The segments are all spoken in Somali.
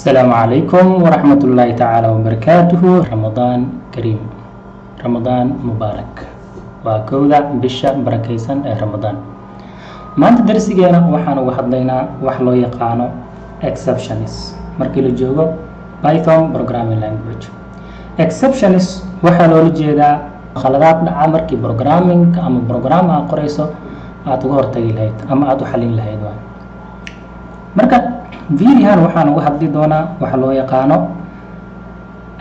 السلام عليكم ورحمة الله تعالى وبركاته. رمضان كريم، رمضان مبارك، وكودا بشا بركيسان رمضان. ما أنت درسينا وحنا وحضينا وحلو يقانو exceptions markii la joogo Python programming language. Exceptions waxa loo jeedaa khaladaad dhaca markii programming ama program aad qorayso aad uga hortagi lahayd ama aad u xalin lahayd. marka videohan waxaan uga hadli doonaa waxa loo yaqaano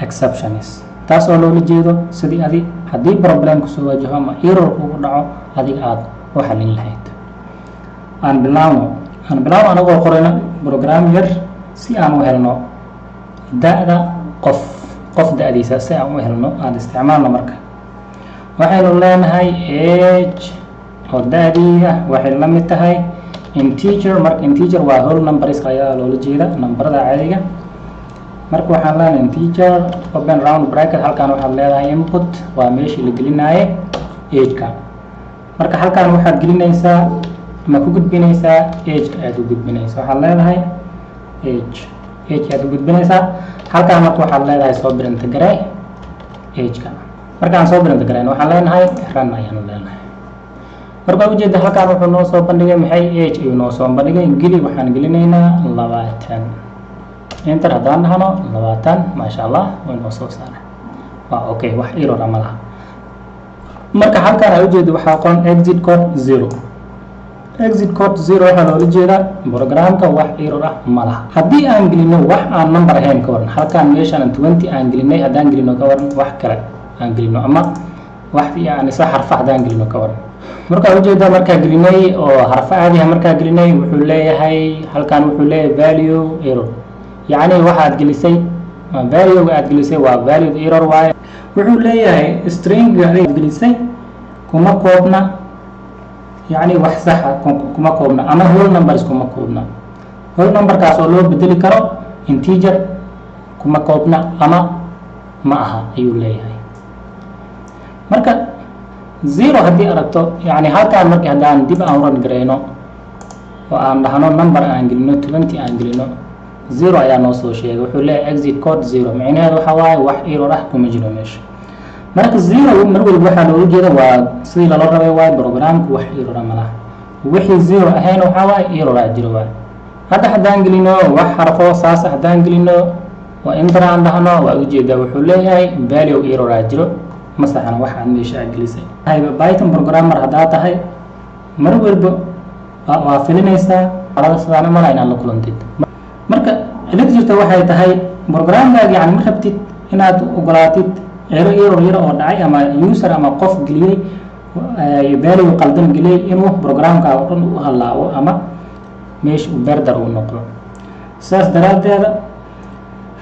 exceptions, taas oo loola jeedo sidii haddii problem ku soo wajaho ama error kugu dhaco adiga aad u xalin lahayd. aan bilaawno anagoo qorayna program yar si aan u helno da'da qof da'diisa si aan u helno aan isticmaalno. marka waxaynu leenahay age oo da'diisa waxay la mid tahay integer. marka integer waa whole numbers ayaa loola jeeda nambarada caadiga. marka waxaan leenahay integer open round bracket, halkaan waxaad leedahay input waa meeshii la gelinaye age-ka. marka halkaan waxaad gelinaysaa ma ku gudbinaysaa age-ka aad u gudbinaysaa. waxaad leedahay age aad u gudbinaysaa. halkaan marka waxaad leedahay soo print garay age-ka. markaan soo print garayn waxaan leenahay run ayaan leenahay. marka ujeeda halkaan wuxuu noo soo bandhigay maxay age ayuu noo soo bandhigay. geli waxaan gelinaynaa 20 enter haddaan dhahno 20 maasha allah way noo soo saaray. waa okay, wax error ma laha. marka halkaan ay ujeeda waxaa qoran exit code 0. exit code 0 waxaa loola jeedaa programka wax error ah ma laha. haddii aan gelino wax aan number ahayn ka waran, halkaan meeshaan 20 aan gelinay haddaan gelino ka waran wax kale aan gelino ama wax yani sa xarfa haddaan gelino ka waran. marka ujeeda markaa gelinay oo xarfa caadi ah markaa gelinay wuxuu leeyahay halkaan wuxuu leeyahay value error, yacni waxaad gelisay value aad gelisay waa value error waaye. wuxuu leeyahay string aad gelisay kuma koobna, yacni wax sax ah kuma koobna ama whole numbers kuma koobna. whole numberkaas oo loo bedeli karo integer kuma koobna ama ma aha ayuu leeyahay. marka 0 haddii aragto, yani halkaan markii haddaan dib aan run garayno oo aan dhahno number aan gelino 20 aan gelino 0 ayaa noo soo sheegay. wuxuu leeyahay exit code 0, micnaheedu waxa waaye wax error ah kuma jiro meesha. marka 0 mar walba waxaa loola jeeda waa sidii lala rabay waaye programku wax error ma laha. wixii 0 ahayn waxaa waaye error aa jiro waaye. hadda haddaan gelino wax xarfo saas haddaan gelino waa enter aan dhahno waa ujeedaa wuxuu leeyahay value error aa jiro masaxana wax aad meesha aad gelisay. Python programmer haddaa tahay mar walba waa filinaysaa xaalada sidaan ma lahayn aan la kulantid. marka cilad jirta waxay tahay programkaaga yani ma rabtid inaad ogolaatid error yar oo dhacay ama user ama qof geliyey value qaldan geliyey inuu programkaaga dhan u halaabo ama meesha u beerdar uu noqdo. saas daraaddeeda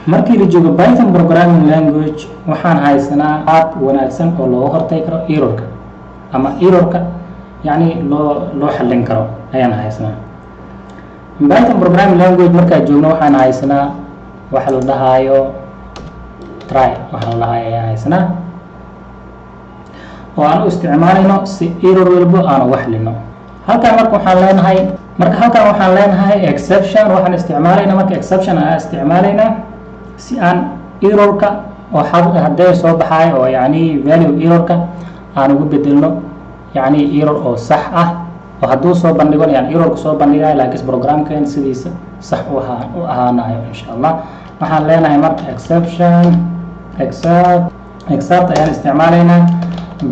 markii la joogo Python programming language waxaan haysanaa aad wanaagsan oo looga hortagi karo errorka ama errorka yani loo xallin karo ayaan haysanaa. Python programming language markaa joogno waxaan haysanaa waxa la dhahayo try ayaan haysanaa oo aan u isticmaalayno si error walba aan uga xallino. halkaan marka waxaan leenahay exception. waxaan isticmaalaynaa marka exception aan isticmaalaynaa si aan errorka oo hadday soo baxay oo yani value errorka aan ugu bedelno yani error oo sax ah oo hadduu soo bandhigo yani errorka soo bandhigayo laakiin programkeen sidiisa sax u ahaanayo insha allah. waxaan leenahay marka exception except ayaan isticmaalaynaa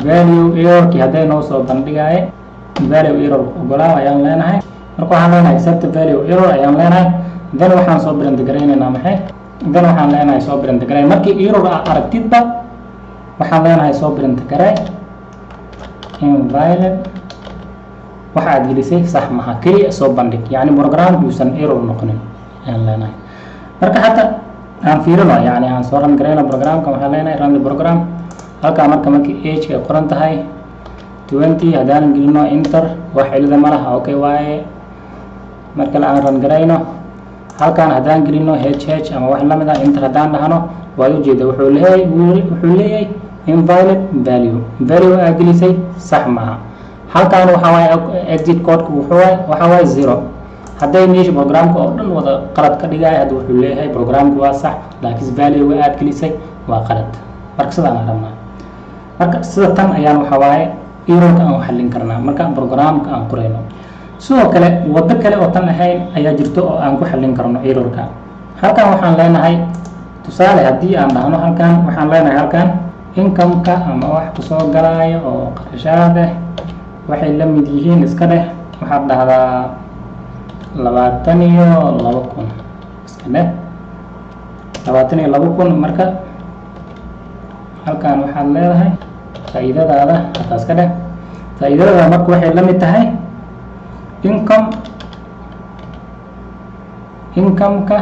value errorkii hadday noo soo bandhigaye value error ogolaaw ayaan leenahay. marka waxaan leenahay except value error ayaan leenahay. then waxaan soo print garaynaynaa maxay then waxaan leenahay soo print garay. markii error aragtidba waxaan leenahay soo print garay invalid. waxa aad gelisay sax maha, keliya soo bandhig yani programku uusan error noqonin ayaan leenahay. marka hadda aan fiirino yani aan soo run garayno programka waxaan leenahay run the program. halkaa markii age-ka ay qoran tahay 20 haddaan gelino enter wax cilada ma laha okay waaye. marka la aan run garayno halkaan haddaan gelino hh ama wax lamid ah enter haddaan dhahno waad ujeeda wuxuu leeyahay invalid value aa gelisay sax maaha. halkaan waxa waaye exit code-ku waxa waaye 0. hadday meesha programka oo dhan wada qalad ka dhigay hadda wuxuu leeyahay programku waa sax laakiin value aad gelisay waa qalad marka sidaan aan rabnaa marka sida tan ayaan waxa waaye errorka aan xallin karnaa marka programka aan qorayno sidoo kale wado kale oo tan ahayn ayaa jirto oo aan ku xallin karno errorka halkan waxaan leenahay tusaale haddii aan dhahno halkan waxaan leenahay halkan income-ka ama wax ku soo galaayo oo qarashaad ah waxay la mid yihiin iska dheh waxaad dhahdaa 22,000 iska dheh 22,000 marka halkan waxaad leedahay faa'iidadaada halkaas ka dheh faa'iidadaada marka waxay la mid tahay income-ka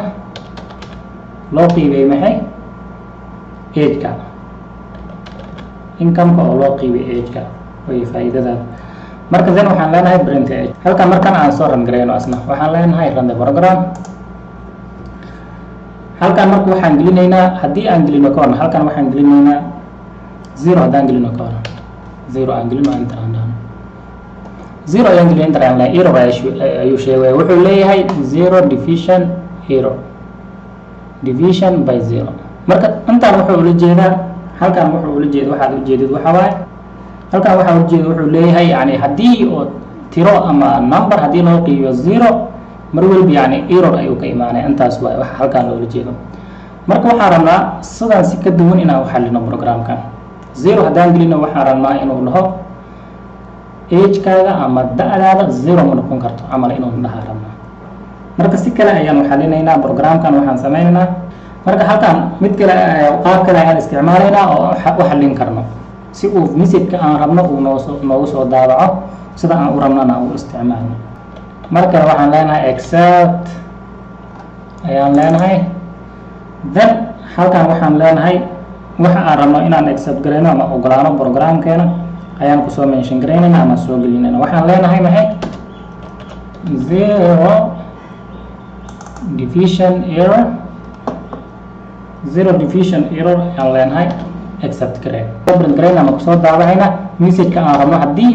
loo qiibay maxay age-ka income-ka oo loo qiibay age-ka way faa'iidadaada marka then waxaan leenahay print age halkan markan aan soo run gareyno asna waxaan leenahay run the program halkan marka waxaan gelinaynaa haddii aan gelino ka hor halkan waxaan gelinaynaa 0 haddaan gelino ka hor 0 aan gelino enter aan dhahno 0 ayaan gelino enter aan leeyahay error ayuu sheegay wuxuu leeyahay 0 division by 0 marka intaan wuxuu ula jeedaa halkan wuxuu ula jeedaa waxaad u jeedid waxa waaye halkan waxaa u jeedaa wuxuu leeyahay yani haddii oo tiro ama number haddii loo qiibiyo 0 mar walba yani error ayuu ka imaanaya intaas waa waxa halkan loola jeedo marka waxaan rabnaa sidaan si ka duwan inaan u xallino programkan 0 haddaan gelino waxaan rabnaa inuu dhaho age-kaaga ama da'daada 0 ma noqon karto camal inuu dhahaa rabnaa marka si kale ayaan u xallinaynaa programkan waxaan sameynaynaa marka halkan mid kale qaab kale ayaan isticmaalaynaa oo u xallin karno si uu message-ka aan rabno uu noogu soo daabaco sida aan u rabnana aan u isticmaalno marka waxaan leenahay accept ayaan leenahay then halkan waxaan leenahay waxa aan rabno inaan accept gareyno ama ogolaano programkeena ayaan kusoo mention gareynayna ama soo gelinayna waxaan leenahay maxay 0 division error ayaan leenahay accept gareen print gareen ama kusoo daabacayna message-ka aan rabno haddii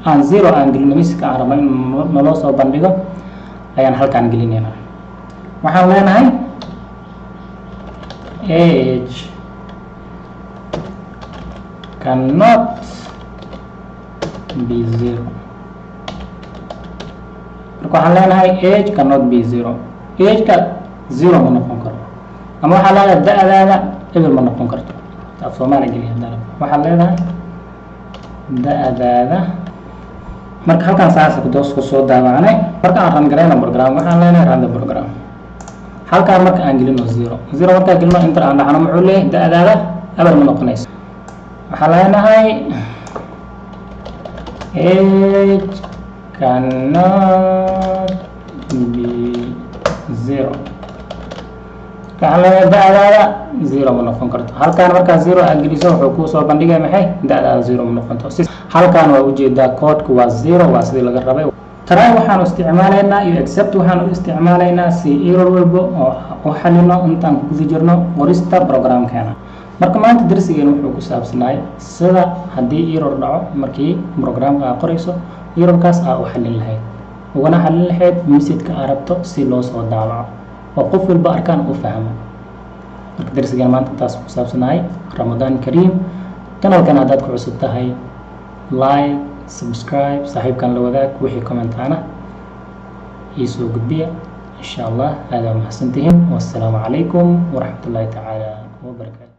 aan 0 aan gelino message-ka aan rabno in naloo soo bandhigo ayaan halkaan gelinayna waxaan leenahay age cannot be 0 marka waxaan leenahay age cannot be 0 age-ka 0 ma noqon karo ama waxaa leedahay da'daada eber ma noqon karto af Soomaali geliya hadana waxaa leedahay da'daada marka halkan saas ku soo daawacnay marka aan run gareyno program waxaan leenahay run the program halkan marka aan gelino 0 marka gelino enter aan dhahno muxuu leeyahay da'daada eber ma noqonayso waxaa leenahay age cannot be 0 waxaan leenahay da'daada 0 ma noqon karto halkan markaa 0 aad geliso wuxuu kuu soo bandhigay maxay da'daada 0 ma noqonto halkan waa ujeedaa koodku waa 0 waa sidii laga rabay try waxaan isticmaalaynaa iyo accept waxaan u isticmaalaynaa si error walba oo u xallino intaan ku guda jirno qorista programkeena marka maanta darsigeena wuxuu ku saabsanahay sida haddii error dhaco markii programka aad qorayso errorkaas aad u xallin lahayd ugana xallin lahayd message-ka aad rabto si loo soo daabaco oo qof walba arkaan u fahmo marka darsigeena maanta taas ku saabsanahay Ramadaan Kariim kanalkan haddaad ku cusub tahay like subscribe saaxiibkan la wadaag wixii commentaana ii soo gudbiya insha Allah aad mahadsantihiin wassalaamu calaykum waraxmatullaahi tacaala wabarakaatu